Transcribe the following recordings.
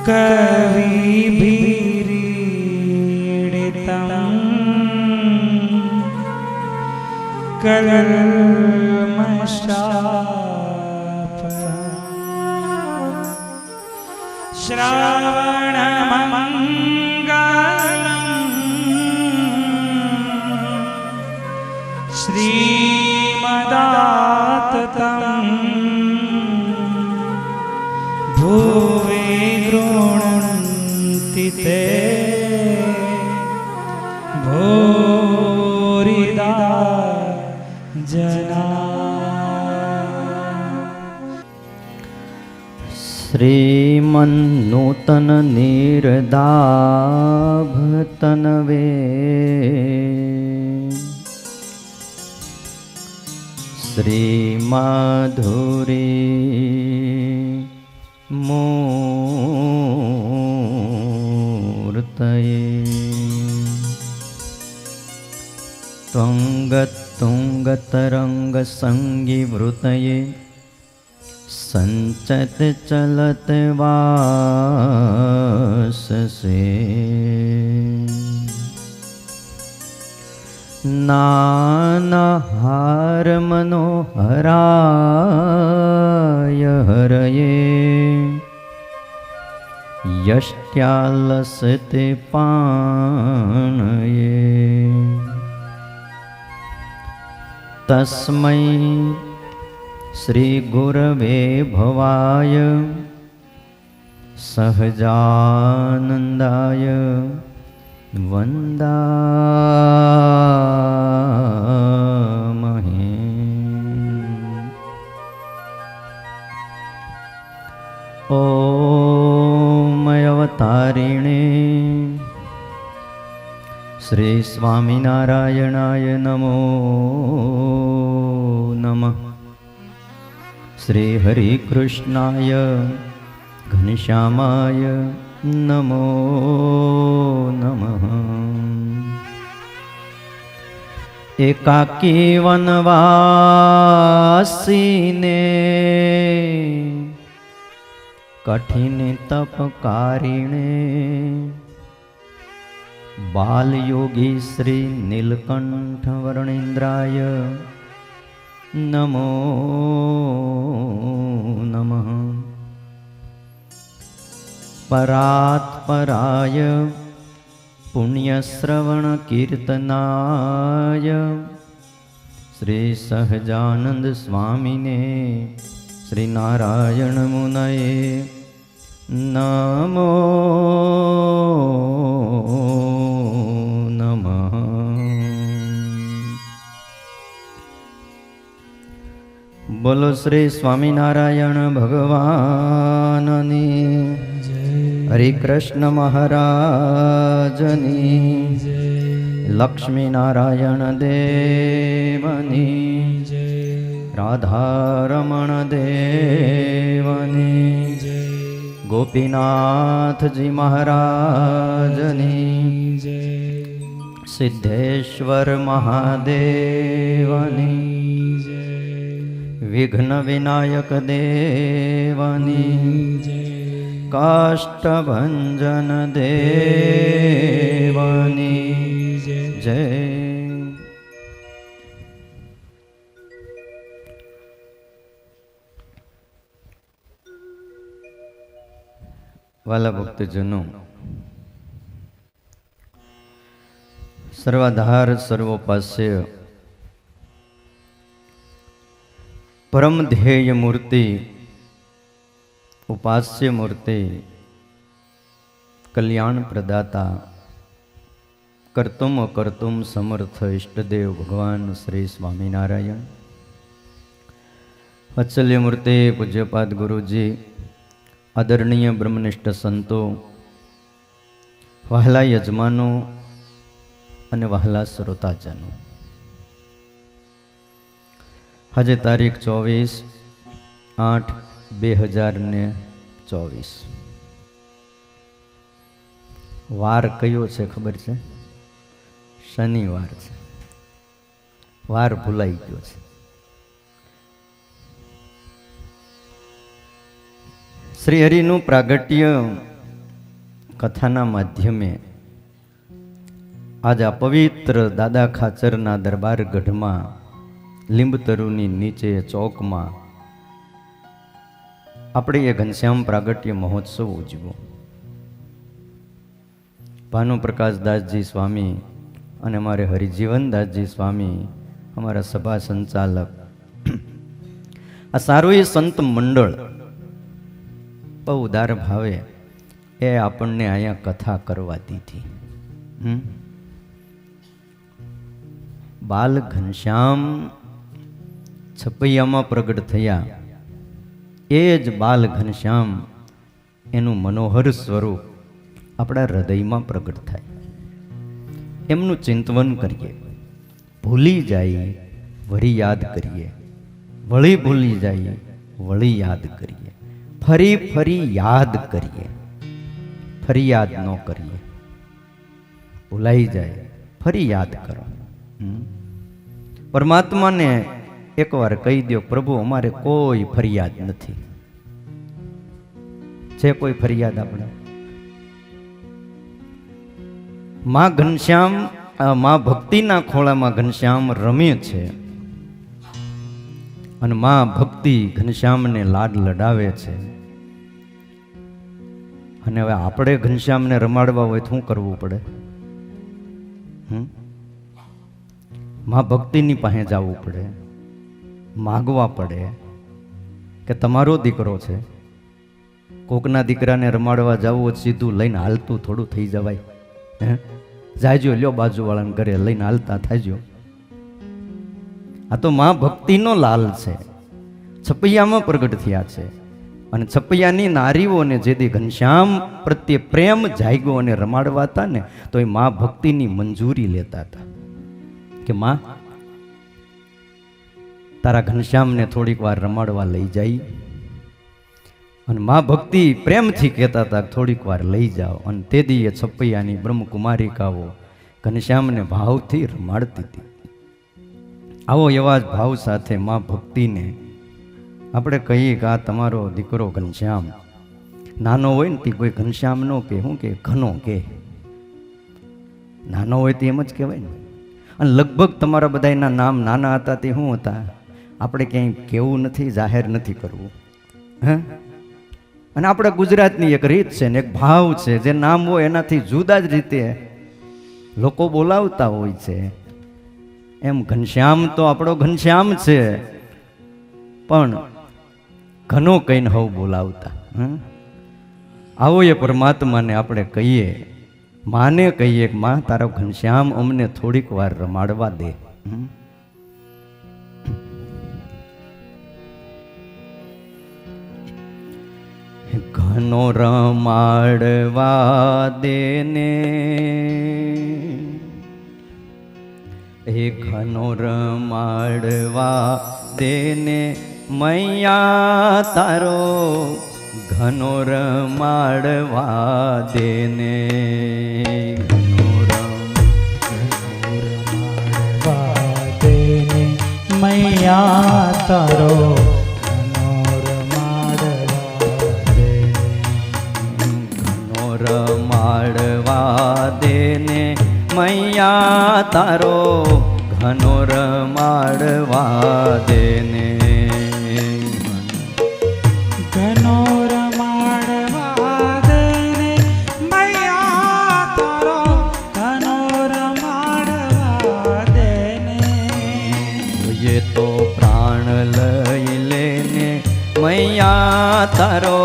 कविभिरीडितं कल्मषापहं श्रवणमङ्गलं श्रीमदाततं भुवि गृह्णन्ति ते भूरिदा जना। श्रीमन्नूतन निर्दाभतनवे श्रीमाधुरी मूर्तये त्वंगतुंगतरंगसंगिवृतये संचत चलत वाससे नानाहार मनोहराय हरये यष्ट्यालसते पाणये तस्मै श्री गुरवे भवाय सहजानंदाय वंदामहे। ओम अवतारिणे श्री स्वामिनारायणाय नमो नमः। श्री हरिकृष्णाय घनश्यामाय नमो नमः। एकाकी वनवासीने कठिन तपकारिणे बालयोगी श्री नीलकंठ वर्णेन्द्राय नमो नमः। परात्पराय पुण्यश्रवण कीर्तनाय श्री सहजानंद स्वामिने श्री नारायण मुनये नमो नमः। बोलो श्री स्वामीनारायण भगवाननी हरि कृष्ण महाराजनी लक्ष्मी नारायण देवनी राधारमण देवनी गोपीनाथ जी महाराजनी सिद्धेश्वर महादेवनी विघ्न विनायक देवनी काष्ठभंजन देवनी जय। वाला भक्तजनों, सर्वाधार सर्वोपास्य परम ध्येय मूर्ति उपास्य मूर्ति कल्याण प्रदाता कर्तुम अकर्तुम समर्थ इष्टदेव भगवान श्री स्वामीनारायण वत्सल्य मूर्ति पूज्यपाद गुरुजी आदरणीय ब्रह्मनिष्ठ संतो वहला यजमानो अने वहला श्रोताजनो, आज तारीख 24/8/2024 वार कयो छे खबर छे? शनिवार छे। वार भूलाई गयो छे। श्री हरिनु प्रागट्य કથાના માધ્યમે આજ આ પવિત્ર દાદા ખાચરના દરબાર ગઢમાં લીંબતરુની નીચે ચોકમાં આપણે એ ઘનશ્યામ પ્રાગટ્ય મહોત્સવ ઉજવો. ભાનુપ્રકાશદાસજી સ્વામી અને અમારે હરિજીવનદાસજી સ્વામી અમારા સભા સંચાલક, આ સારું એ સંત મંડળ બહુ ઉદાર ભાવે એ આપણને અહીંયા કથા કરવા દીધી. બાલ ઘનશ્યામ છપૈયામાં પ્રગટ થયા, એ જ બાલ ઘનશ્યામ એનું મનોહર સ્વરૂપ આપણા હૃદયમાં પ્રગટ થાય. એમનું ચિંતવન કરીએ, ભૂલી જાય વળી યાદ કરીએ, વળી ભૂલી જાય વળી યાદ કરીએ, ફરી ફરી યાદ કરીએ, ફરી યાદ ન કરીએ. ભૂલાઈ જાય ફરી યાદ કરો. પરમાત્માને એકવાર કહી દો, પ્રભુ અમારે કોઈ ફરિયાદ નથી. છે કોઈ ફરિયાદ આપણે? માં ઘનશ્યામ, માં ભક્તિના ખોળામાં ઘનશ્યામ રમે છે અને માં ભક્તિ ઘનશ્યામને લાડ લડાવે છે. અને હવે આપણે ઘનશ્યામને રમાડવા હોય તો શું કરવું પડે? માં ભક્તિની પાસે જવું પડે, માગવા પડે કે તમારો દીકરો છે. કોકના દીકરાને રમાડવા જવું હોય સીધું લઈને હાલતું થોડું થઈ જવાય. જાયજો લ્યો બાજુવાળાને ઘરે લઈને હાલતા થાયજો. આ તો માં ભક્તિનો લાલ છે, છપૈયામાં પ્રગટ થયા છે. અને છપૈયાની નારીઓને જેથી ઘનશ્યામ પ્રત્યે પ્રેમ જાગ્યો અને રમાડવા હતા ને, તો એ માં ભક્તિની મંજૂરી લેતા હતા કે માં તારા ઘનશ્યામને થોડીક વાર રમાડવા લઈ જાય. અને માં ભક્તિ પ્રેમથી કહેતા હતા થોડીક વાર લઈ જાઓ. અને તે દીએ છપૈયાની બ્રહ્મકુમારિકાઓ ઘનશ્યામને ભાવથી રમાડતી હતી. આવો એવા જ ભાવ સાથે માં ભક્તિને આપણે કહીએ કે આ તમારો દીકરો ઘનશ્યામ. નાનો હોય ને તે કોઈ ઘનશ્યામ નો કે, શું કે ઘનો કે. નાનો હોય તો એમ જ કહેવાય ને. અને લગભગ તમારા બધાના નામ નાના હતા તે શું હતા આપણે ક્યાંય કહેવું નથી, જાહેર નથી કરવું. અને આપણે ગુજરાતની એક રીત છે ને એક ભાવ છે, જે નામ હોય એનાથી જુદા જ રીતે લોકો બોલાવતા હોય છે. એમ ઘનશ્યામ તો આપણો ઘનશ્યામ છે, પણ ઘનો કહીને હવ બોલાવતા. આવો એ પરમાત્માને આપણે કહીએ, માને કહીએ કે માં તારો ઘનશ્યામ અમને થોડીક વાર રમાડવા દે. ઘનો રમાડવા દે ને, એ ઘનો રમાડવા દે ને મૈયા તારો, ઘનો રમાડવા દે ને. મૈયા તારો ઘનો રમાડવા દે ને મૈયા તારો, ઘનો રમાડવા દે ને. ઘનો રમાડવા દે ને મૈયા તારો, ઘનો રમાડવા દે ને. જોઈએ તો પ્રાણ લઈ લેને મૈયા તારો,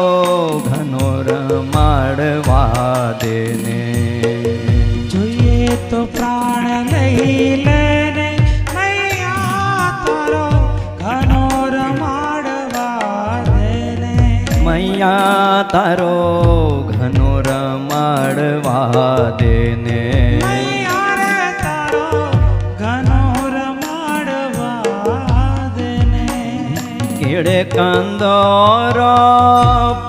ઘનો રમાડવા દે ને. જોઈએ તો પ્રાણ લઈ લેને મૈયા તારો, ઘનો રમાડવા દે ને. મૈયા તારો ઘનો રમાડવા દે ને. મૈયા રે તારો ઘનો રમાડવા દે ને. કેડે કંદોરો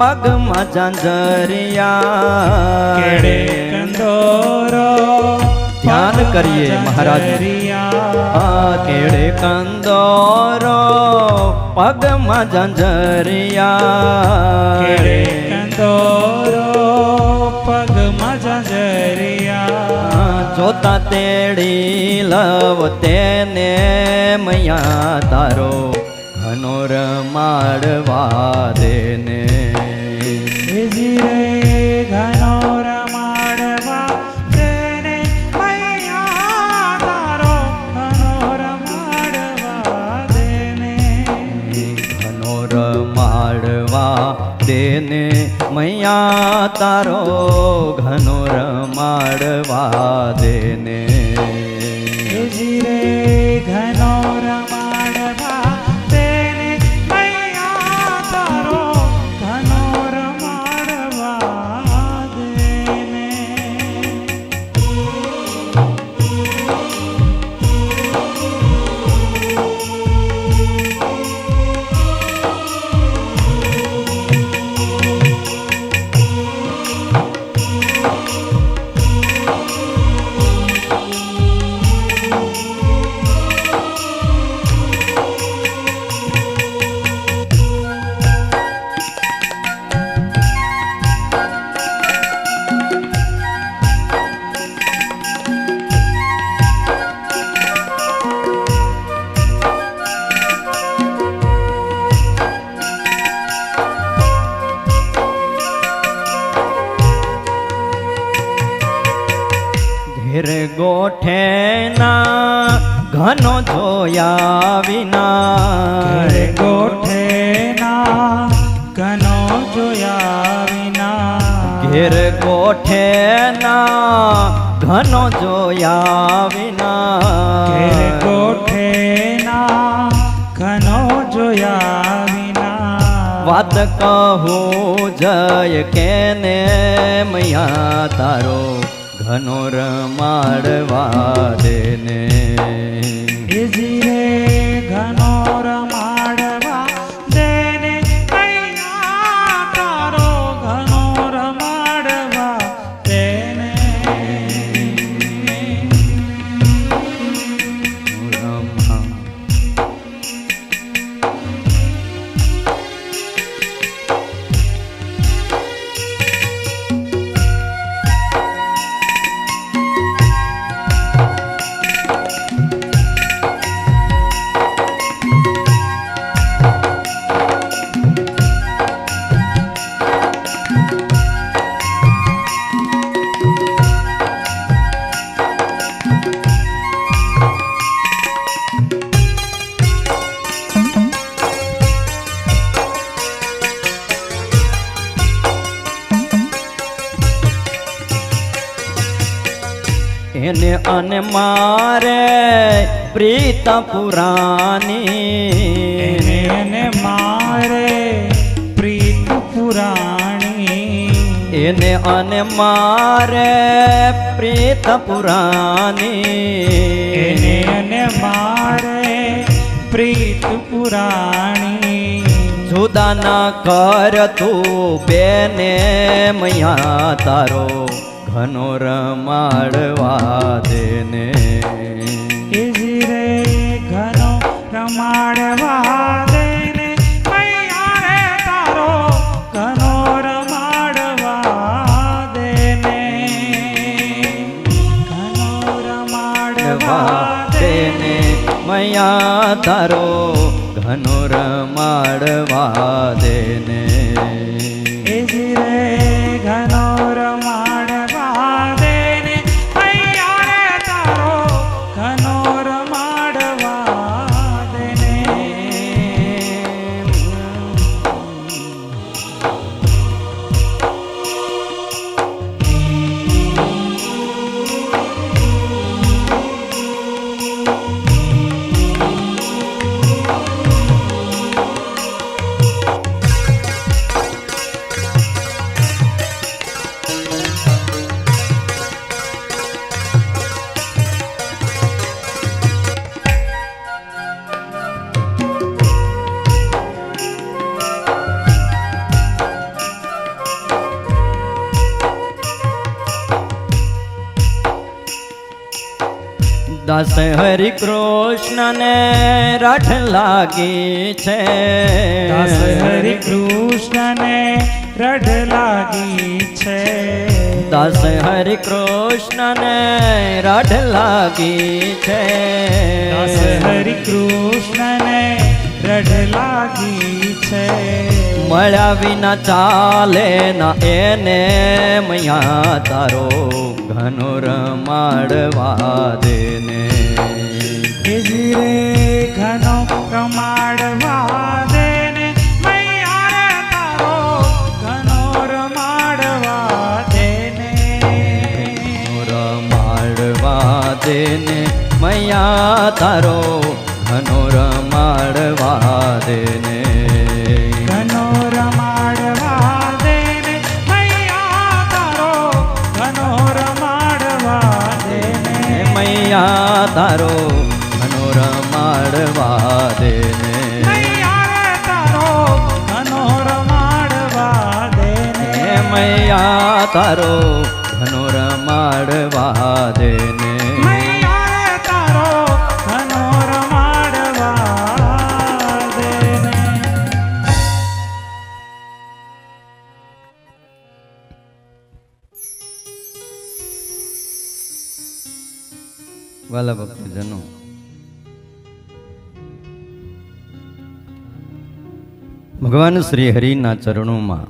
પગમાં ઝાંઝરિયા, કેડે કંદોરો ધ્યાન કરીએ મહારાજ. કેડે કંદોરો પગમાં ઝાંઝરિયા, કેડે કંદોરો પગમાં આવતા તેડી લવ તેને મૈયા તારો ઘનો રમાડવા દેને એજી રે ઘનો રમાડવા તેને મૈયા તારો ઘનો રમાડવા દેને ઘનો રમાડવા દેને મૈયા તારો ઘનો રમાડવા દેને એજી રે ઘનો રમાડવા તેને મૈયા તારો ઘનો રમાડવા દેને ઘેર ગોઠે ના ઘનો જોયા વિના ઘરે ગોઠે ના ઘનો જોયા વિના ઘેર ગોઠે ના ઘનો જોયા વિના ઘેર ગોઠે ના ઘનો જોયા વિના વાત કહું જય કેને મૈયા તારો ઘનો રમાડવા દેને એજી રે ઘનો રમાડવા દેને મૈયા તારો ઘનો રમાડવા દેને રમા એને અને મારે પ્રીત પુરાની એને મારે પ્રીત પુરાણી એને અને મારે પ્રીત પુરાની એને મારે પ્રીત પુરાણી જુદા ના કર તું બેને મૈયા તારો ઘનો રમાડવા દેને એજી રે ઘનો રમાડવા દેને મૈયા રે તારો ઘનો રમાડવા દેને ઘનો રમાડવા દેને મૈયા તારો ઘનો રમાડવા દેને એજી રે ઘનો રમાડવા દેને મૈયા રે તારો ઘનો રમાડવા દેને દાસ હરિ કૃષ્ણ ને રઠ લાગી છે દાસ હરિ કૃષ્ણ ને રઢ લાગી છે દાસ હરિ કૃષ્ણ ને રાઢ લાગી છે, દાસ હરિ કૃષ્ણ ને રઢ લાગી છે, મળ્યા વિના ચાલે ના એને મૈયા તારો ઘનો રમાડવા દેને. રે ઘનો રમાડવા દેને મૈયા રે તારો ઘનો રમાડવા દેને. રમાડવા દેને મૈયા તારો ઘનો રમાડવા દેને. ઘનો રમાડવા દેને મૈયા તારો ઘનો રમાડવા દેને. મૈયા તારો ઘનો રમાડવા દેને. મૈયા રે તારો ઘનો રમાડવા દેને. મૈયા તારો ઘનો રમાડવા દેને. મૈયા રે તારો ઘનો રમાડવા દેને. વાલા ભક્તજનો, ભગવાન શ્રી હરિના ચરણોમાં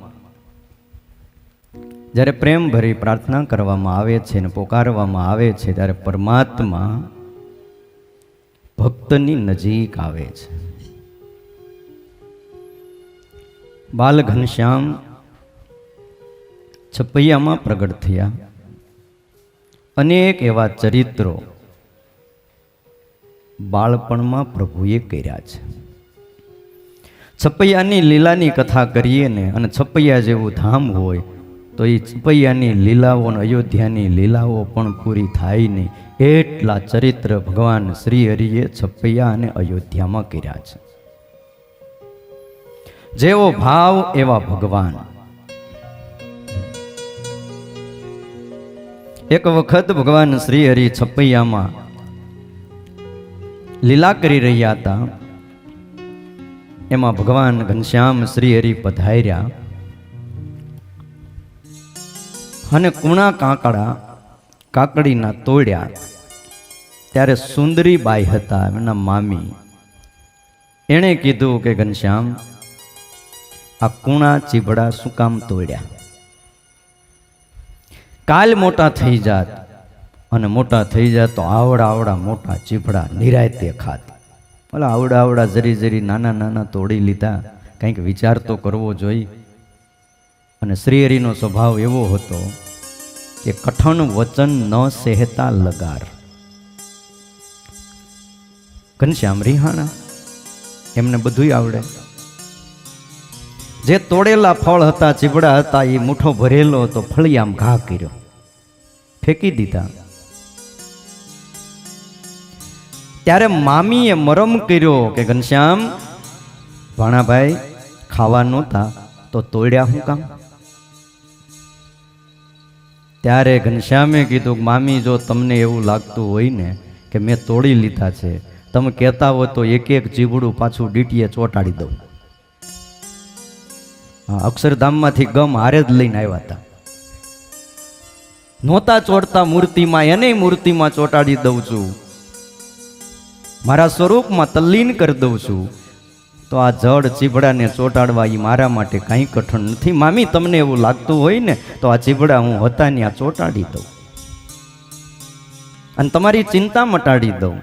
જ્યારે પ્રેમ ભરી પ્રાર્થના કરવામાં આવે છે અને પોકારવામાં આવે છે ત્યારે પરમાત્મા ભક્તની નજીક આવે છે. બાલ ઘનશ્યામ છપૈયામાં પ્રગટ થયા. અનેક એવા ચરિત્રો બાળપણમાં પ્રભુએ કર્યા છે. છપૈયાની લીલાની કથા કરીએ ને, અને છપૈયા જેવું ધામ હોય તો એ છપૈયાની લીલાઓ અને અયોધ્યાની લીલાઓ પણ પૂરી થાય નહીં. એટલા ચરિત્ર ભગવાન શ્રી હરિએ છપૈયા અને અયોધ્યામાં કર્યા છે. જેવો ભાવ એવા ભગવાન. એક વખત ભગવાન શ્રી હરિ છપૈયામાં લીલા કરી રહ્યા હતા. એમાં ભગવાન ઘનશ્યામ શ્રી હરિ પધાર્યા અને કુણા કાકડીના તોડ્યા. ત્યારે સુંદરી બાઈ હતા એના મામી. એણે કીધું કે ઘનશ્યામ, આ કુણા ચીબડા શું કામ તોડ્યા? કાલ મોટા થઈ જાત, અને મોટા થઈ જાત તો આવડા મોટા ચીબડા નિરાયતે ખાત. ઓલા આવડા જરી જરી નાના નાના તોડી લીધા. કંઈક વિચાર તો કરવો જોઈએ. અને શ્રી હરિનો સ્વભાવ એવો હતો કે કઠણ વચન ન સહેતા લગાર. ઘનશ્યામ રિહાણા, એમને બધુંય આવડે. જે તોડેલા ફળ હતા, ચીબડા હતા, એ મુઠ્ઠો ભરેલો તો ફળિયામ ઘા કર્યો, ફેંકી દીધા. ત્યારે મામીએ મરમ કર્યો કે ઘનશ્યામ, ભાણાભાઈ ખાવા નહોતા તો તોડ્યા શું કામ? ત્યારે ઘનશ્યામે કીધું, મામી જો તમને એવું લાગતું હોય ને કે મેં તોડી લીધા છે, તમે કહેતા હો તો એક એક ચીબડું પાછું ડીટીએ ચોંટાડી દઉં. અક્ષરધામમાંથી ગમ હારે જ લઈને આવ્યા હતા. નહોતા ચોટતા મૂર્તિમાં, એને મૂર્તિમાં ચોંટાડી દઉં છું. મારા સ્વરૂપમાં તલ્લીન કરી દઉં છું. તો આ જડ ચીબડાને ચોંટાડવા એ મારા માટે કાંઈ કઠણ નથી. મામી તમને એવું લાગતું હોય ને તો આ ચીબડા હું હતા ત્યાં ચોંટાડી દઉં અને તમારી ચિંતા મટાડી દઉં.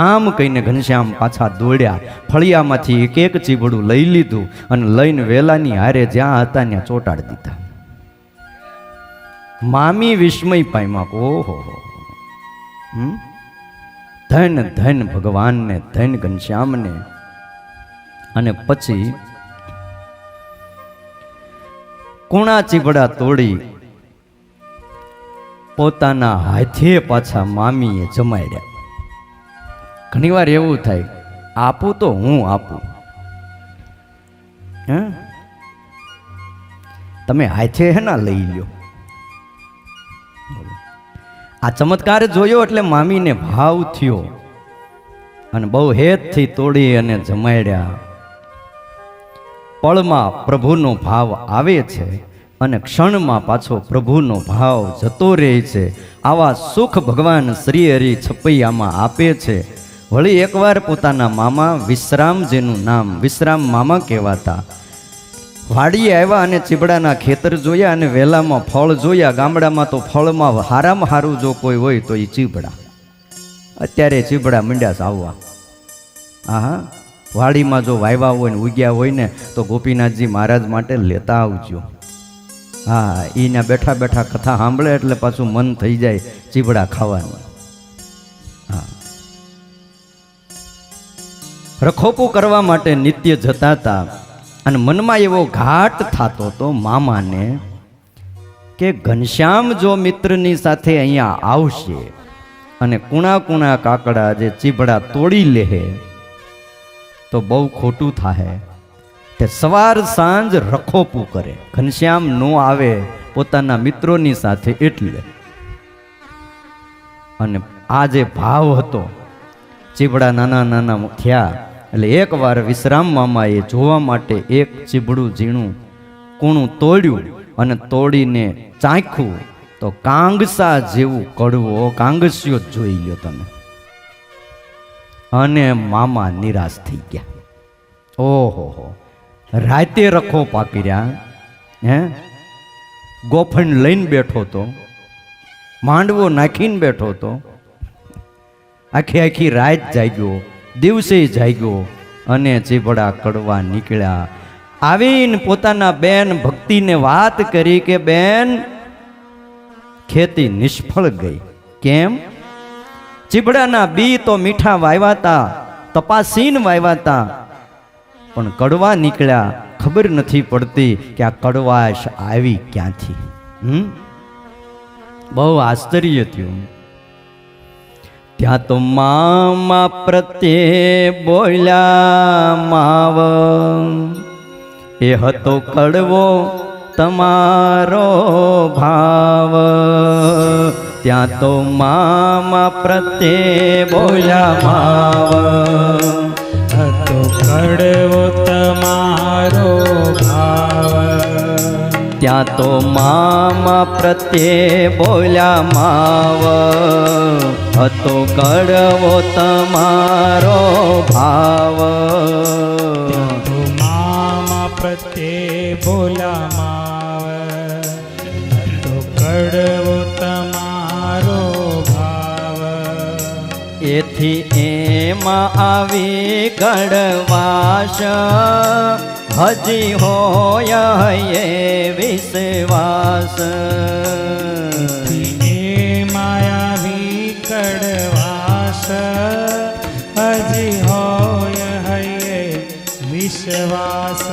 આમ કહીને ઘનશ્યામ પાછા દોડ્યા. ફળિયામાંથી એક એક ચીબડું લઈ લીધું અને લઈને વેલાની હારે જ્યાં હતા ત્યાં ચોંટાડી દીધા. મામી વિસ્મય પામ્યા. ઓહો, ધન ધન ભગવાનને, ધન ઘનશ્યામને. અને પછી કુણા ચીબડા તોડી પોતાના હાથે પાછા મામીએ જમાડ્યા. ઘણીવાર એવું થાય, આપું તો હું આપું, હે તમે હાથે હે ના લઈ લ્યો. આ ચમત્કાર જોયો એટલે મામીને ભાવ થયો અને બહુ હેતથી તોડી અને જમાડ્યા. પળમાં પ્રભુનો ભાવ આવે છે અને ક્ષણમાં પાછો પ્રભુનો ભાવ જતો રહે છે. આવા સુખ ભગવાન શ્રી હરિ છપૈયામાં આપે છે. વળી એકવાર પોતાના મામા વિશ્રામ, જેનું નામ વિશ્રામ મામા કહેવાતા, વાડીએ આવ્યા અને ચીબડાના ખેતર જોયા અને વેલામાં ફળ જોયા. ગામડામાં તો ફળમાં હારામાં હારું જો કોઈ હોય તો એ ચીબડા. અત્યારે ચીબડા મંડ્યા આવવા. હા, વાડીમાં જો વાવ્યા હોય ને ઉગ્યા હોય ને તો ગોપીનાથજી મહારાજ માટે લેતા આવજો. હા, એના બેઠા બેઠા કથા સાંભળે એટલે પાછું મન થઈ જાય ચીબડા ખાવાનું. હા, રખોપું કરવા માટે નિત્ય જતા હતા અને મનમાં એવો ઘાટ થતો હતો મામાને કે ઘનશ્યામ જો મિત્રની સાથે અહીંયા આવશે અને કુણા કુણા કાકડા જે ચીબડા તોડી લે તો બહુ ખોટું થાય. તે સવાર સાંજ રખોપું કરે. ઘનશ્યામ નો આવે પોતાના મિત્રોની સાથે એટલે. અને આ જે ભાવ હતો, ચીબડા નાના નાના થયા એટલે એકવાર વિશ્રામ મામાએ જોવા માટે એક ચીબડું ઝીણું કૂણું તોડ્યું અને તોડીને ચાખ્યું તો કાંગસા જેવું કડવો કાંગસ્યો જોઈ લ્યો તમે. અને મામા નિરાશ થઈ ગયા. ઓહો, રાતે રખો પાકી રહ્યા. ગોફણ લઈને બેઠો તો, માંડવો નાખીને બેઠો તો, આખી આખી રાત જાગ્યો, દિવસે જાગ્યો અને ચીબડા કડવા નીકળ્યા. આવીને પોતાના બેન ભક્તિને વાત કરી કે બેન, ખેતી નિષ્ફળ ગઈ. કેમ? ચીબડાના બી તો મીઠા વાવ્યાતા, તપાસીને વાવ્યાતા, પણ કડવા નીકળ્યા. ખબર નથી પડતી કે આ કડવાશ આવી ક્યાંથી. બહુ આશ્ચર્ય થયું. ત્યાં તો મામા પ્રત્યે બોલ્યા માવ, એ હતો કડવો તમારો ભાવ. ત્યાં તો મામા પ્રત્યે બોલ્યા માવ, હતો કડવો તમારો ભાવ. ત્યાં તો મામા પ્રત્યે બોલ્યા માવ, હતો કડવો તમારો ભાવ. તો મામા પ્રત્યે બોલા માવ, તો કડવો તમારો ભાવ. એથી એમાં આવી કડવાશ, હજી હોય એ વિશ્વાસ. માયાવી કડવાસ, હજી હોય હૈયે વિશ્વાસ.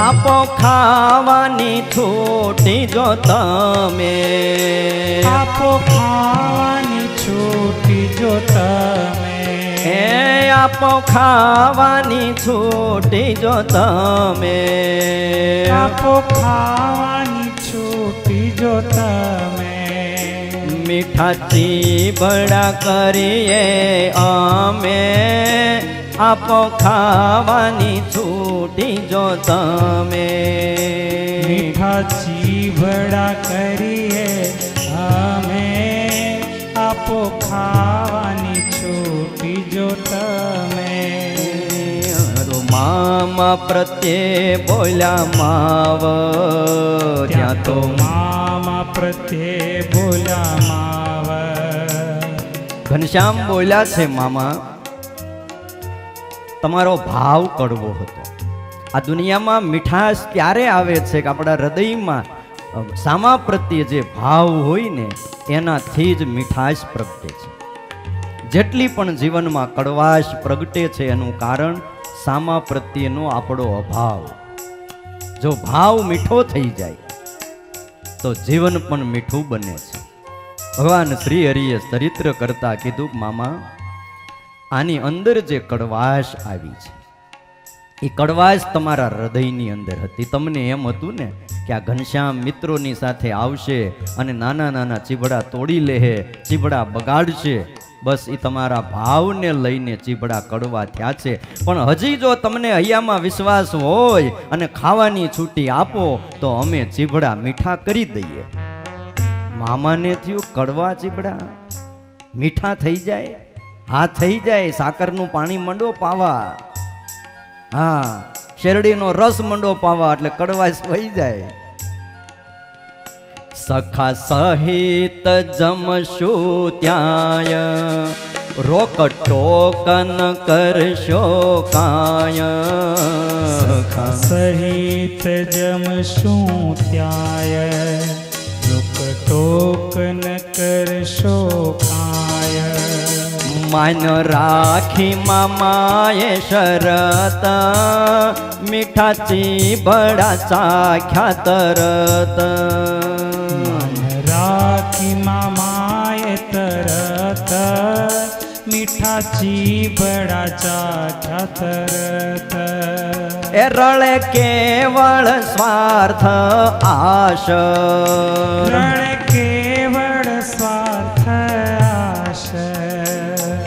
આપો ખાવાની છૂટી જો તમે, આપો ખાવાની છૂટી જો તમે. આપો ખાવાની છૂટી જો તમે, આપો ખાવાની છૂટી જો તમે. મીઠા ચીબડા કરીએ અમે, આપો ખાવાની છૂટી જો તમે. મીઠા ચીબડા કરીએ અમે, આપો ખાવાની છૂટી જો તમે. મામા પ્રત્યે બોલ્યા માવ, ત્યાં તો મામા પ્રત્યે બોલ્યા માવ. ઘનશ્યામ બોલ્યા છે મામા, તમારો ભાવ કડવો હતો. આ દુનિયામાં મીઠાશ ત્યારે આવે છે કે આપણા હૃદયમાં સામા પ્રત્યે જે ભાવ હોય ને એનાથી જ મીઠાશ પ્રગટે છે. જેટલી પણ જીવનમાં કડવાશ પ્રગટે છે એનું કારણ સામા પ્રત્યેનો આપણો અભાવ. જો ભાવ મીઠો થઈ જાય તો જીવન પણ મીઠું બને છે. ભગવાન શ્રી હરિએ ચરિત્ર કરતા કીધું, મામા આની અંદર જે કડવાશ આવી છે એ કડવાશ તમારા હૃદયની અંદર હતી. તમને એમ હતું ને કે આ ઘનશ્યામ મિત્રોની સાથે આવશે અને નાના નાના ચીબડા તોડી લે, ચીબડા બગાડશે, બસ એ તમારા ભાવને લઈને ચીભડા કડવા થયા છે. પણ હજી જો તમને હૈયામાં વિશ્વાસ હોય અને ખાવાની છૂટી આપો તો અમે ચીભડા મીઠા કરી દઈએ. મામાને થયું કડવા ચીભડા મીઠા થઈ જાય. હા થઈ જાય. સાકરનું પાણી મંડો પાવા, હા શેરડીનો રસ મંડો પાવા એટલે કડવાશ વહી જાય. સખા સહિત જમશું ત્યાંય રોક ટોકન કરશો કાય. સખા સહિત જમશું ત્યાંય રોક ટોકન કરશો કાય. માન રાખી મામાએ શરત મીઠા ચીભડા ચાખ્યા તરત. રાખી મામાએ તરત મીઠા ચીભડા ચાખ્યા તરત. એ રળે કેવળ સ્વાર્થ આશ, રણે કેવળ સ્વાર્થ આશ.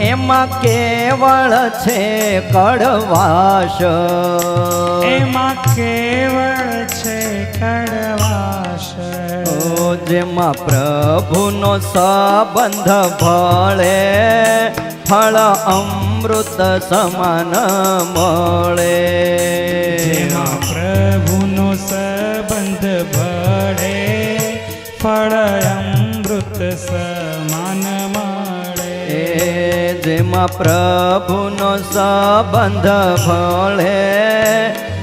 એમાં કેવળ છે કડવાશ, એમાં કેવળ છે કડવાશ. જેમાં પ્રભુનો સંબંધ ભળે ફળ અમૃત સમાન મળે. જેમાં પ્રભુનો સંબંધ ભળે ફળ અમૃત સમાન મળે. જેમાં પ્રભુનો સંબંધ ભળે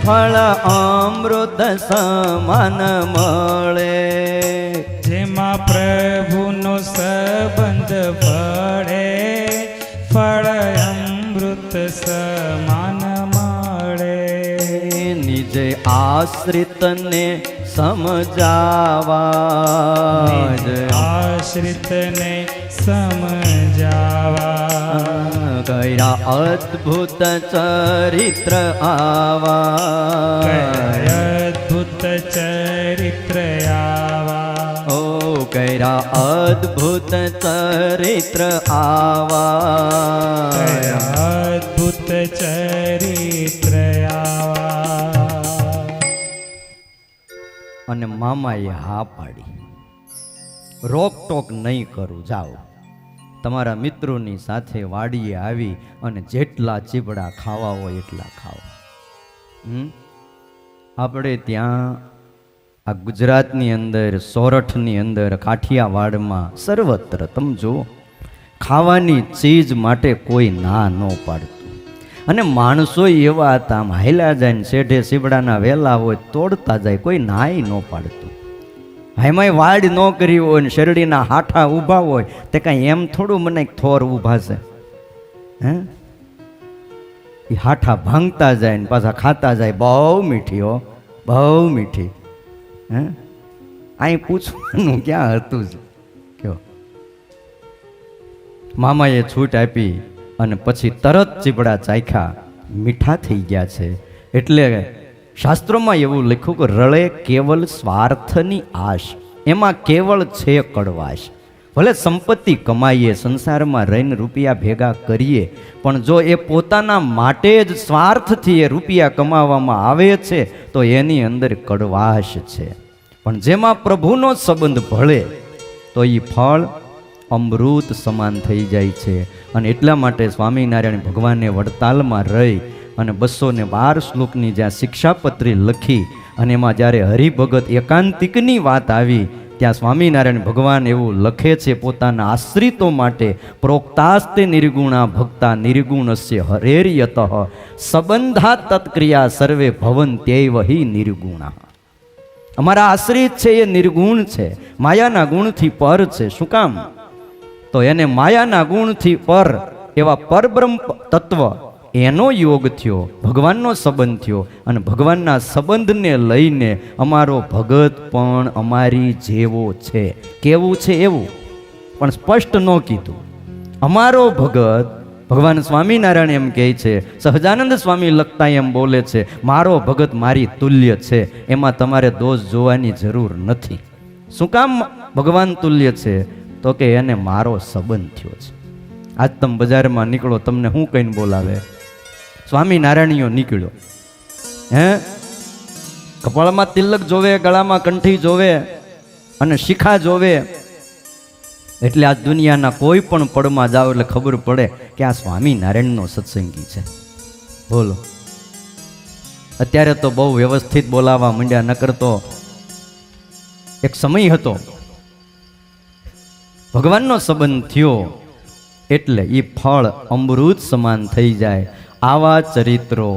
ફળ અમૃત સમાન મળે. જેમાં પ્રભુનો સંબંધ ભળે ફળ અમૃત સમાન મળે. નિજે આશ્રિતને સમજાવા, આશ્રિતને સમજાવા. કર્યા અદ્ભુત ચરિત્ર આવા, અદ્ભુત ચરિત્ર આવા. ઓ કર્યા અદ્ભુત ચરિત્ર આવા, અદ્ભુત ચરિત્ર આવા. અને મામાએ હા પાડી. રોકટોક નહીં કરું, જાઓ તમારા મિત્રોની સાથે વાડીએ આવી અને જેટલા ચીભડા ખાવા હોય એટલા ખાઓ. આપણે ત્યાં આ ગુજરાતની અંદર, સોરઠની અંદર, કાઠિયાવાડમાં સર્વત્ર તમે જુઓ ખાવાની ચીજ માટે કોઈ ના ન પાડતું. અને માણસો એવા હતા, આમ હાલ્યા જાય ને શેઢે સીબડાના વેલા હોય તોડતા જાય, કોઈ નાય ન પાડતું. એમાંય વાડ ન કરી હોય ને શેરડીના હાઠા ઊભા હોય તે કાંઈ એમ થોડું મને થોર ઊભા છે. હે એ હાઠા ભાંગતા જાય ને પાછા ખાતા જાય. બહુ મીઠી હો, બહુ મીઠી. હે અહીં પૂછવાનું ક્યાં હતું જ કયો. મામાએ છૂટ આપી અને પછી તરત ચીબડા ચાખ્યા, મીઠા થઈ ગયા છે. એટલે શાસ્ત્રોમાં એવું લખ્યું કે રળે કેવલ સ્વાર્થની આશ, એમાં કેવળ છે કડવાશ. ભલે સંપત્તિ કમાઈએ, સંસારમાં રહીને રૂપિયા ભેગા કરીએ, પણ જો એ પોતાના માટે જ સ્વાર્થથી એ રૂપિયા કમાવામાં આવે છે તો એની અંદર કડવાશ છે. પણ જેમાં પ્રભુનો સંબંધ ભળે તો એ ફળ અમૃત સમાન થઈ જાય છે. અને એટલા માટે સ્વામિનારાયણ ભગવાને વડતાલમાં રહી અને 212 શ્લોકની જ્યાં શિક્ષાપત્રી લખી અને એમાં જ્યારે હરિભગત એકાંતિકની વાત આવી ત્યાં સ્વામિનારાયણ ભગવાન એવું લખે છે પોતાના આશ્રિતો માટે, પ્રોક્તાસ્તે નિર્ગુણા ભક્તા નિર્ગુણસ્ય હરેર્યતઃ સંબંધા તત્ક્રિયા સર્વે ભવન્ત્યૈવ હિ નિર્ગુણા. અમારા આશ્રિત છે એ નિર્ગુણ છે, માયાના ગુણથી પર છે. શું કામ? તો એને માયાના ગુણથી પર એવા પરબ્રહ્મ તત્વ એનો યોગ થયો, ભગવાનનો સંબંધ થયો. અને ભગવાનના સંબંધને લઈને અમારો ભગત પણ અમારી જેવો છે. કેવું છે એવું પણ સ્પષ્ટ ન કીધું. અમારો ભગત, ભગવાન સ્વામિનારાયણ એમ કહે છે, સહજાનંદ સ્વામી લખતા એમ બોલે છે, મારો ભગત મારી તુલ્ય છે, એમાં તમારે દોષ જોવાની જરૂર નથી. શું કામ ભગવાન તુલ્ય છે? તો કે એને મારો સંબંધ થયો છે. આજ તમે બજારમાં નીકળો, તમને શું કહીને બોલાવે? સ્વામિનારાયણીઓ નીકળ્યો. હે, કપાળમાં તિલક જોવે, ગળામાં કંઠી જોવે અને શિખા જોવે. એટલે આ દુનિયાના કોઈ પણ પડમાં જાઓ એટલે ખબર પડે કે આ સ્વામિનારાયણનો સત્સંગી છે. બોલો, અત્યારે તો બહુ વ્યવસ્થિત બોલાવા માંડ્યા. ન કરતો એક સમય હતો ભગવાનનો સંબંધ થયો એટલે એ ફળ અમૃત સમાન થઈ જાય. આવા ચરિત્રો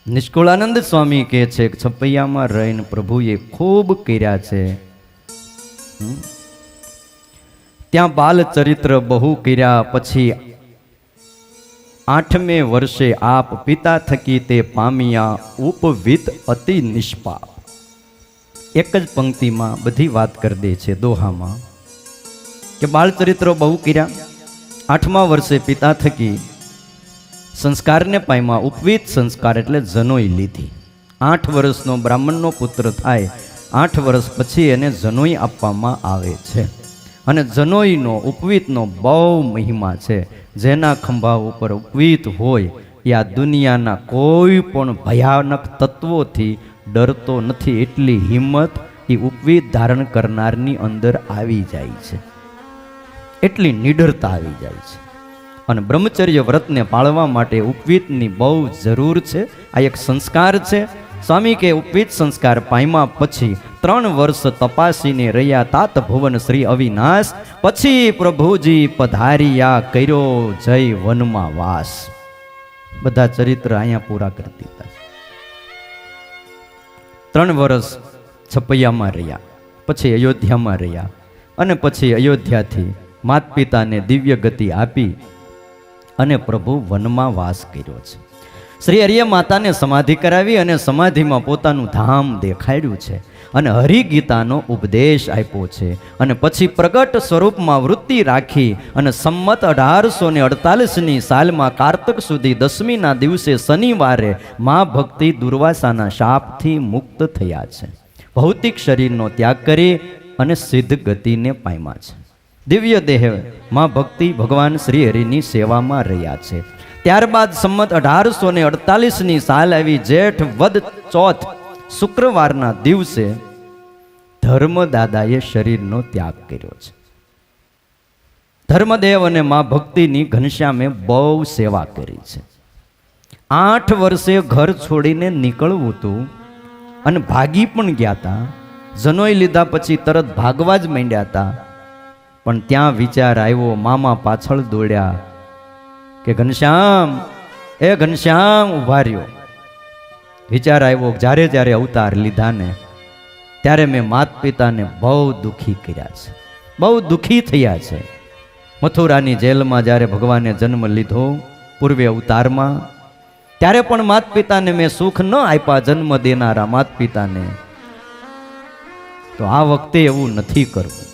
નિષ્કુળાનંદ સ્વામી કહે છે કે છપૈયામાં રહીને પ્રભુએ ખૂબ કર્યા છે. ત્યાં બાલ ચરિત્ર બહુ કર્યા. પછી 8મે વર્ષે આપ પિતા થકી તે પામ્યા ઉપવિત અતિ નિષ્પાપ. એક જ પંક્તિમાં બધી વાત કરી દે છે દોહામાં કે બાળ ચરિત્રો બહુ કર્યા. 8મા વર્ષે પિતા થકી સંસ્કારને પામ્યા. ઉપવિત સંસ્કાર એટલે જનોઈ લીધી. 8 વર્ષનો બ્રાહ્મણનો પુત્ર થાય, 8 વર્ષ પછી એને જનોઈ આપવામાં આવે છે. અને જનોઈનો ઉપવીતનો બહુ મહિમા છે. જેના ખંભા ઉપર ઉપવીત હોય એ આ દુનિયાના કોઈ પણ ભયાનક તત્વોથી ડરતો નથી. એટલી હિંમત એ ઉપવીત ધારણ કરનારની અંદર આવી જાય છે, એટલી નિડરતા આવી જાય છે. અને બ્રહ્મચર્ય વ્રતને પાળવા માટે ઉપવીતની બહુ જરૂર છે. આ એક સંસ્કાર છે. સ્વામી કે ઉપવીત સંસ્કાર પામ્યા પછી 3 વર્ષ તપાસીને રહ્યા તાત ભુવન શ્રી અવિનાશ. પછી પ્રભુજી પધાર્યા, કર્યો જય વનમાં વાસ. બધા ચરિત્ર અહીંયા પૂરા કરી દીધા. 3 વર્ષ છપૈયામાં રહ્યા, પછી અયોધ્યામાં રહ્યા, અને પછી અયોધ્યાથી માત પિતાને દિવ્ય ગતિ આપી અને પ્રભુ વનમાં વાસ કર્યો છે. શ્રી હરિએ માતાને સમાધિ કરાવી અને સમાધિમાં પોતાનું ધામ દેખાડ્યું છે અને હરિગીતાનો ઉપદેશ આપ્યો છે. અને પછી પ્રગટ સ્વરૂપમાં વૃત્તિ રાખી અને સંમત 1848ની સાલમાં કારતક સુધી 10મીના દિવસે શનિવારે મા ભક્તિ દુર્વાસાના શાપથી મુક્ત થયા છે. ભૌતિક શરીરનો ત્યાગ કરી અને સિદ્ધ ગતિને પામ્યા છે. દિવ્ય દેહ મા ભક્તિ ભગવાન શ્રી હરિની સેવામાં રહ્યા છે. ત્યારબાદ સંમત 1848ની સાલ આવી. જેઠ વદ ચોથ શુક્રવારના દિવસે ધર્મદાદાએ શરીરનો ત્યાગ કર્યો છે. ધર્મદેવ અને મા ભક્તિની ઘનશ્યામે બહુ સેવા કરી છે. 8 વર્ષે ઘર છોડીને નીકળવું હતું અને ભાગી પણ ગયા હતા. જનોઈ લીધા પછી તરત ભાગવા જ માંડ્યા હતા. પણ ત્યાં વિચાર આવ્યો, મામા પાછળ દોડ્યા કે ઘનશ્યામ, એ ઘનશ્યામ ઉભા રહ્યો. વિચાર આવ્યો, જ્યારે જ્યારે અવતાર લીધા ને ત્યારે મેં માત પિતાને બહુ દુઃખી કર્યા છે, બહુ દુઃખી થયા છે. મથુરાની જેલમાં જ્યારે ભગવાને જન્મ લીધો પૂર્વે અવતારમાં, ત્યારે પણ માત પિતાને મેં સુખ ન આપ્યા, જન્મ દેનારા માત પિતાને. તો આ વખતે એવું નથી કરવું.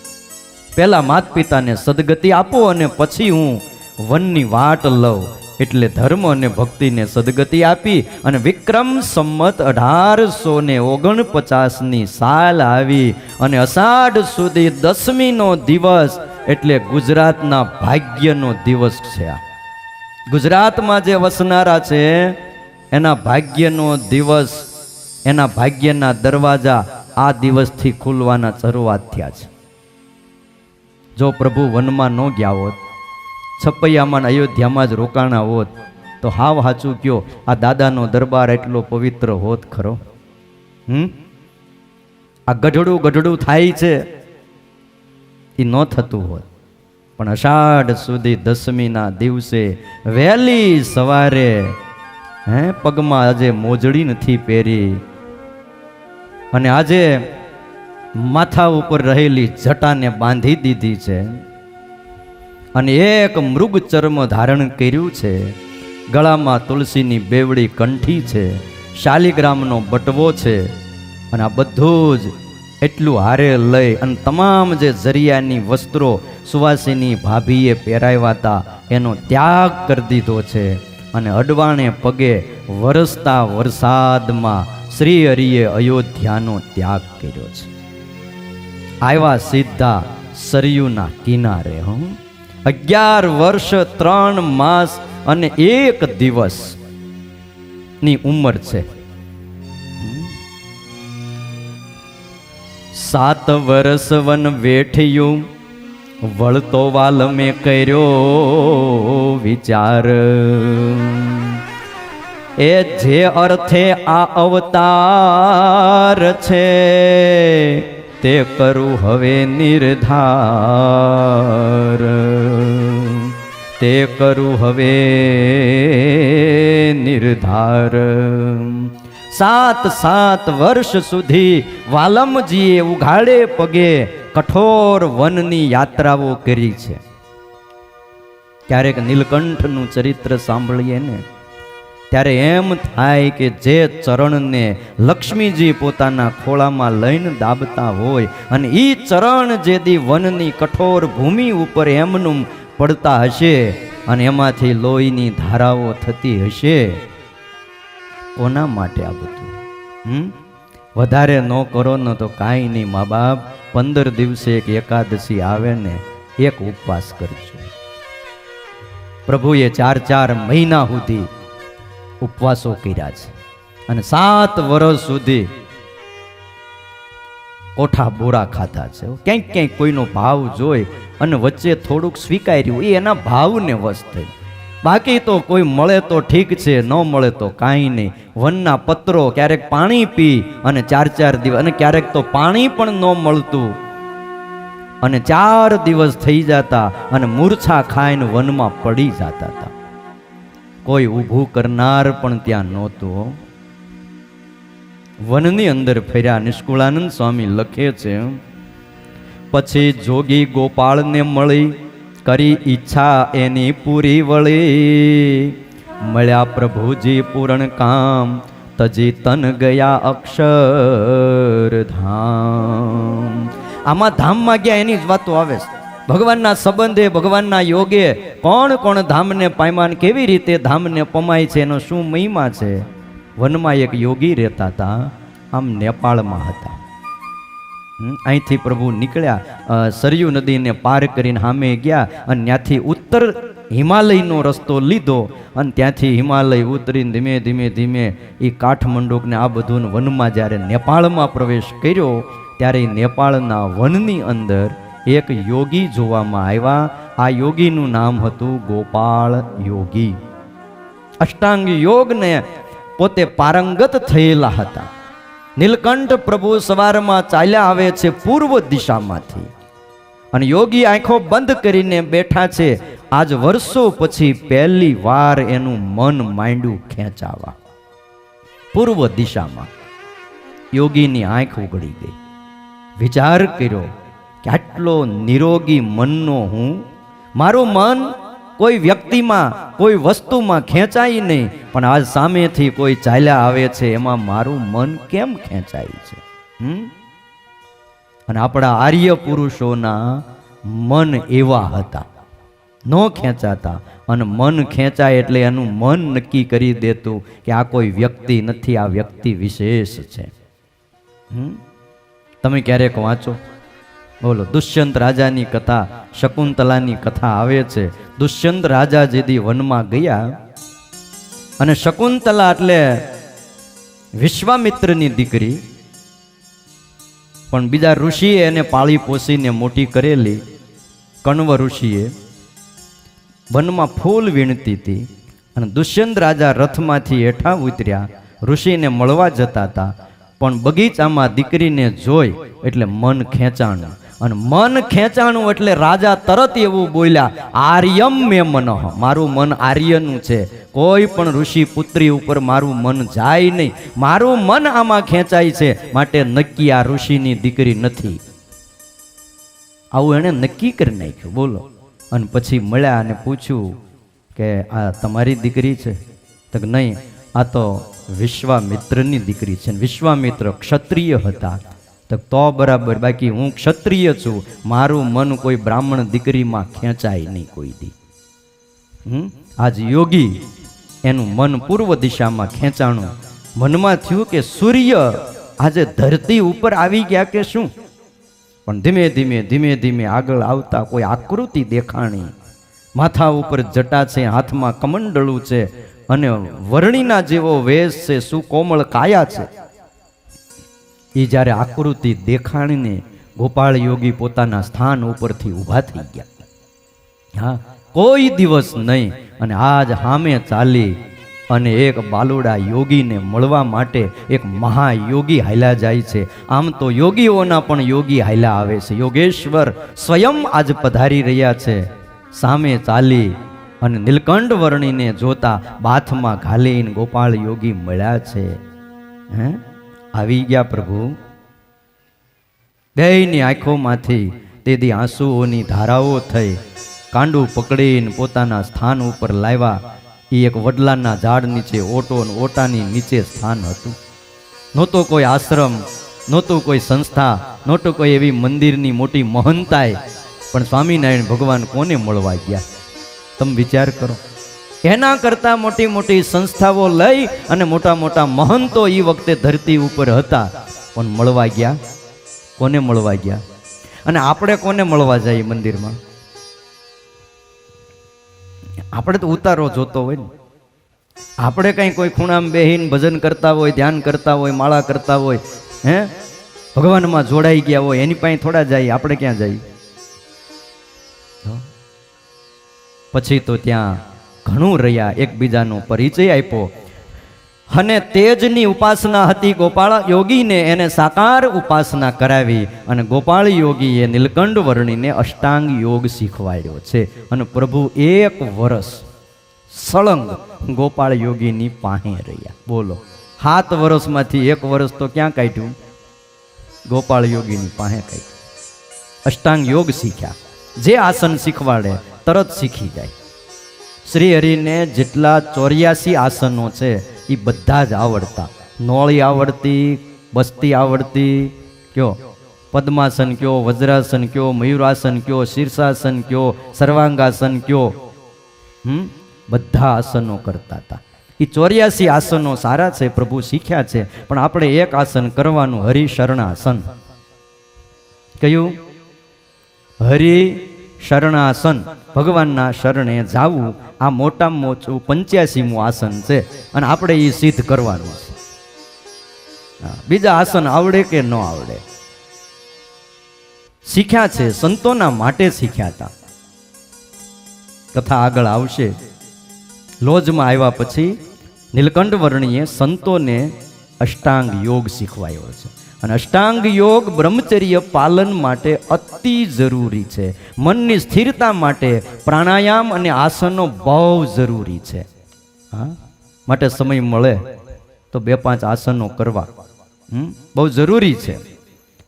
પહેલા માત પિતાને સદગતિ આપો અને પછી હું વનની વાટ લઉં. એટલે ધર્મ અને ભક્તિને સદગતિ આપી અને વિક્રમ સંમત 1849ની સાલ આવી અને અષાઢ સુધી 10મીનો દિવસ એટલે ગુજરાતના ભાગ્યનો દિવસ છે. ગુજરાતમાં જે વસનારા છે એના ભાગ્યનો દિવસ, એના ભાગ્યના દરવાજા આ દિવસથી ખુલવાના શરૂઆત થયા છે. જો પ્રભુ વનમાં ન ગયા હોત, છપૈયામાં અયોધ્યામાં જ રોકાણા હોત તો હાવ હાચું કયો આ દાદાનો દરબાર એટલો પવિત્ર હોત ખરો? આ ગઢડું ગઢડું થાય છે એ ન થતું હોત. પણ અષાઢ સુધી 10મીના દિવસે વહેલી સવારે પગમાં આજે મોજડી નથી પહેરી અને આજે માથા ઉપર રહેલી જટાને બાંધી દીધી છે અને એક મૃગ ચર્મ ધારણ કર્યું છે. ગળામાં તુલસીની બેવડી કંઠી છે, શાલિગ્રામનો બટવો છે અને આ બધું જ એટલું હારે લઈ અને તમામ જે જરિયાની વસ્ત્રો સુવાસીની ભાભીએ પહેરાવ્યા હતા એનો ત્યાગ કરી દીધો છે અને અડવાણે પગે વરસતા વરસાદમાં શ્રી હરિએ અયોધ્યાનો ત્યાગ કર્યો છે. આવ્યા સીધા સરયુના કિનારે. 11 વર્ષ 3 માસ અને 1 દિવસ ની ઉંમર છે. 7 વર્ષ વન વેઠ્યું વળતો વાલ મેં કર્યો વિચાર. એ જે અર્થે આ અવતાર છે તે કરું હવે નિર્ધાર. તે કરું હવે નિર્ધાર. 7 વર્ષ સુધી વાલમજીએ ઉઘાડે પગે કઠોર વનની યાત્રાઓ કરી છે. ક્યારેક નીલકંઠનું ચરિત્ર સાંભળીએ ને ત્યારે એમ થાય કે જે ચરણને લક્ષ્મીજી પોતાના ખોળામાં લઈને દાબતા હોય અને એ ચરણ જે દી વનની કઠોર ભૂમિ ઉપર એમનું પડતા હશે અને એમાંથી લોહીની ધારાઓ થતી હશે, કોના માટે આ બધું? વધારે ન કરો ન તો કાંઈ નહીં. મા બાપ 15 દિવસે એક એકાદશી આવે ને એક ઉપવાસ કરજો. પ્રભુએ 4 મહિના સુધી ઉપવાસો કર્યા છે અને 7 વર્ષ સુધી કોઠા બોરા ખાધા છે. ક્યાંક ક્યાંક કોઈનો ભાવ જોઈ અને વચ્ચે થોડુંક સ્વીકાર્યું, એ એના ભાવને વશ થઈ. બાકી તો કોઈ મળે તો ઠીક છે, ન મળે તો કાંઈ નહીં. વનના પત્રો, ક્યારેક પાણી પી અને 4 દિવસ, અને ક્યારેક તો પાણી પણ ન મળતું અને 4 દિવસ થઈ જતા અને મૂર્છા ખાઈને વનમાં પડી જતા હતા. કોઈ ઊભું કરનાર પણ ત્યાં નહોતું. વનની અંદર ફર્યા. નિષ્કુળાનંદ સ્વામી લખે છે, પછી જોગી ગોપાળને મળી કરી ઈચ્છા એની પૂરી વળી. મળ્યા પ્રભુજી પૂરણ કામ તજી તન ગયા અક્ષરધામ. આમાં ધામમાં ગયા એની જ વાતો આવે છે. ભગવાનના સંબંધે, ભગવાનના યોગે કોણ કોણ ધામને પામ્યા, કેવી રીતે ધામને પમાય છે, એનો શું મહિમા છે. વનમાં એક યોગી રહેતા હતા, આમ નેપાળમાં હતા. અહીંથી પ્રભુ નીકળ્યા, સરયુ નદીને પાર કરીને સામે ગયા અને ત્યાંથી ઉત્તર હિમાલયનો રસ્તો લીધો અને ત્યાંથી હિમાલય ઉતરીને ધીમે ધીમે ધીમે એ કાઠમંડુકને આ બધું વનમાં જ્યારે નેપાળમાં પ્રવેશ કર્યો ત્યારે નેપાળના વનની અંદર એક યોગી જોવામાં આવ્યા. આ યોગીનું નામ હતું ગોપાળ યોગી. અષ્ટાંગ યોગને પોતે પારંગત થયેલા હતા. નીલકંઠ પ્રભુ સવારમાં ચાલ્યા આવે છે પૂર્વ દિશામાંથી અને યોગી આંખો બંધ કરીને બેઠા છે. આજ વર્ષો પછી પહેલી વાર એનું મન માંડ્યું ખેંચાવા. પૂર્વ દિશામાં યોગીની આંખ ઉઘડી ગઈ. વિચાર કર્યો કે આટલો નિરોગી મનનો હું, મારું મન કોઈ વ્યક્તિમાં, કોઈ વસ્તુમાં ખેંચાય નહીં, પણ આજ સામેથી કોઈ ચાલ્યા આવે છે એમાં મારું મન કેમ ખેંચાય છે? અને આપણા આર્ય પુરુષોના મન એવા હતા, ન ખેંચાતા. અને મન ખેંચાય એટલે એનું મન નક્કી કરી દેતું કે આ કોઈ વ્યક્તિ નથી, આ વ્યક્તિ વિશેષ છે. તમે ક્યારેક વાંચો, બોલો, દુષ્યંત રાજાની કથા, શકુંતલાની કથા આવે છે. દુષ્યંત રાજા જેદી વનમાં ગયા અને શકુંતલા એટલે વિશ્વામિત્રની દીકરી, પણ બીજા ઋષિએ એને પાળી પોસીને મોટી કરેલી. કણવ ઋષિએ વનમાં ફૂલ વીણતી હતી અને દુષ્યંત રાજા રથમાંથી હેઠા ઉતર્યા, ઋષિને મળવા જતા હતા, પણ બગીચામાં દીકરીને જોઈ એટલે મન ખેંચાણું. અને મન ખેંચાણું એટલે રાજા તરત એવું બોલ્યા, આર્યમ મે મનઃ, મારું મન આર્યનું છે, કોઈ પણ ઋષિ પુત્રી ઉપર મારું મન જાય નહીં, મારું મન આમાં ખેંચાય છે, માટે નક્કી આ ઋષિની દીકરી નથી. આવું એણે નક્કી કરી નાખ્યું. બોલો. અને પછી મળ્યા અને પૂછ્યું કે આ તમારી દીકરી છે? તો નહીં, આ તો વિશ્વામિત્રની દીકરી છે. વિશ્વામિત્ર ક્ષત્રિય હતા. તો બરાબર, બાકી હું ક્ષત્રિય છું, મારું મન કોઈ બ્રાહ્મણ દીકરીમાં ખેંચાય નહીં કોઈ દી. આજ યોગી એનું મન પૂર્વ દિશામાં ખેંચાણું. મનમાં થયું કે સૂર્ય આજે ધરતી ઉપર આવી ગયા કે શું? પણ ધીમે ધીમે ધીમે ધીમે આગળ આવતા કોઈ આકૃતિ દેખાણી માથા ઉપર જટા છે, હાથમાં કમંડળું છે અને વર્ણિના જેવો વેશ છે, સુકોમળ કાયા છે. એ જ્યારે આકૃતિ દેખાણીને ગોપાળ યોગી પોતાના સ્થાન ઉપરથી ઊભા થઈ ગયા. હા, કોઈ દિવસ નહીં. અને આજ સામે ચાલી અને એક બાલુડા યોગીને મળવા માટે એક મહાયોગી હાલ્યા જાય છે. આમ તો યોગીઓના પણ યોગી હાલ્યા આવે છે. યોગેશ્વર સ્વયં આજ પધારી રહ્યા છે. સામે ચાલી અને નીલકંઠ વર્ણીને જોતા બાથમાં ઘાલીને ગોપાળ યોગી મળ્યા છે. હે, આવી ગયા પ્રભુ. બેયની આંખોમાંથી તેથી આંસુઓની ધારાઓ થઈ. કાંડું પકડીને પોતાના સ્થાન ઉપર લાવ્યા. એ એક વડલાના ઝાડ નીચે ઓટો, ઓટાની નીચે સ્થાન હતું. નહોતો કોઈ આશ્રમ, નહોતું કોઈ સંસ્થા, નહોતું કોઈ એવી મંદિરની મોટી મહંતાય. પણ સ્વામિનારાયણ ભગવાન કોને મળવા ગયા? તમે વિચાર કરો. એના કરતા મોટી મોટી સંસ્થાઓ લઈ અને મોટા મોટા મહંતો એ વખતે ધરતી ઉપર હતા, પણ મળવા ગયા કોને મળવા ગયા? અને આપણે કોને મળવા જઈએ મંદિરમાં? આપણે તો ઉતારો જોતો હોય ને. આપણે કઈ કોઈ ખૂણામાં બેહીને ભજન કરતા હોય, ધ્યાન કરતા હોય, માળા કરતા હોય, હે, ભગવાનમાં જોડાઈ ગયા હોય, એની પાસે થોડા જાય. આપણે ક્યાં જઈએ? પછી તો ત્યાં ઘણું રહ્યા, એકબીજાનો પરિચય આપ્યો. અને તેજની ઉપાસના હતી ગોપાળ યોગીને, એને સાકાર ઉપાસના કરાવી. અને ગોપાળ યોગીએ નીલકંઠ વર્ણીને અષ્ટાંગ યોગ શીખવાડ્યો છે. અને પ્રભુ 1 વર્ષ સળંગ ગોપાળ યોગીની પાસે રહ્યા. બોલો, 7 વર્ષમાંથી 1 વર્ષ તો ક્યાં કાઢ્યું? ગોપાળ યોગીની પાસે કાઢ્યું. અષ્ટાંગ યોગ શીખ્યા. જે આસન શીખવાડે તરત શીખી જાય. શ્રી હરિને જેટલા 84 આસનો છે એ બધા જ આવડતા. નોળી આવડતી, બસ્તી આવડતી, કયો પદ્માસન કયો, વજ્રાસન કયો, મયુરાસન કયો, શીર્ષાસન કયો, સર્વાંગાસન કયો, બધા આસનો કરતા હતા. એ 84 આસનો સારા છે, પ્રભુ શીખ્યા છે. પણ આપણે એક આસન કરવાનું, હરિશરણાસન. કયું? હરિ શરણાસન. ભગવાનના શરણે જાવું. આ મોટામાં મોટું 85મું આસન છે અને આપણે એ સિદ્ધ કરવાનું છે. બીજા આસન આવડે કે ન આવડે, શીખ્યા છે, સંતોના માટે શીખ્યા હતા. કથા આગળ આવશે. લોજમાં આવ્યા પછી નીલકંઠ વર્ણીએ સંતોને અષ્ટાંગ યોગ શીખવાયો છે. અને અષ્ટાંગ યોગ બ્રહ્મચર્ય પાલન માટે અતિ જરૂરી છે. મનની સ્થિરતા માટે પ્રાણાયામ અને આસનો બહુ જરૂરી છે. હા, માટે સમય મળે તો 2-5 આસનો કરવા બહુ જરૂરી છે.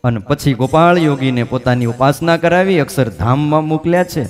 અને પછી ગોપાળ યોગીને પોતાની ઉપાસના કરાવી, અક્ષરધામમાં મોકલ્યા છે.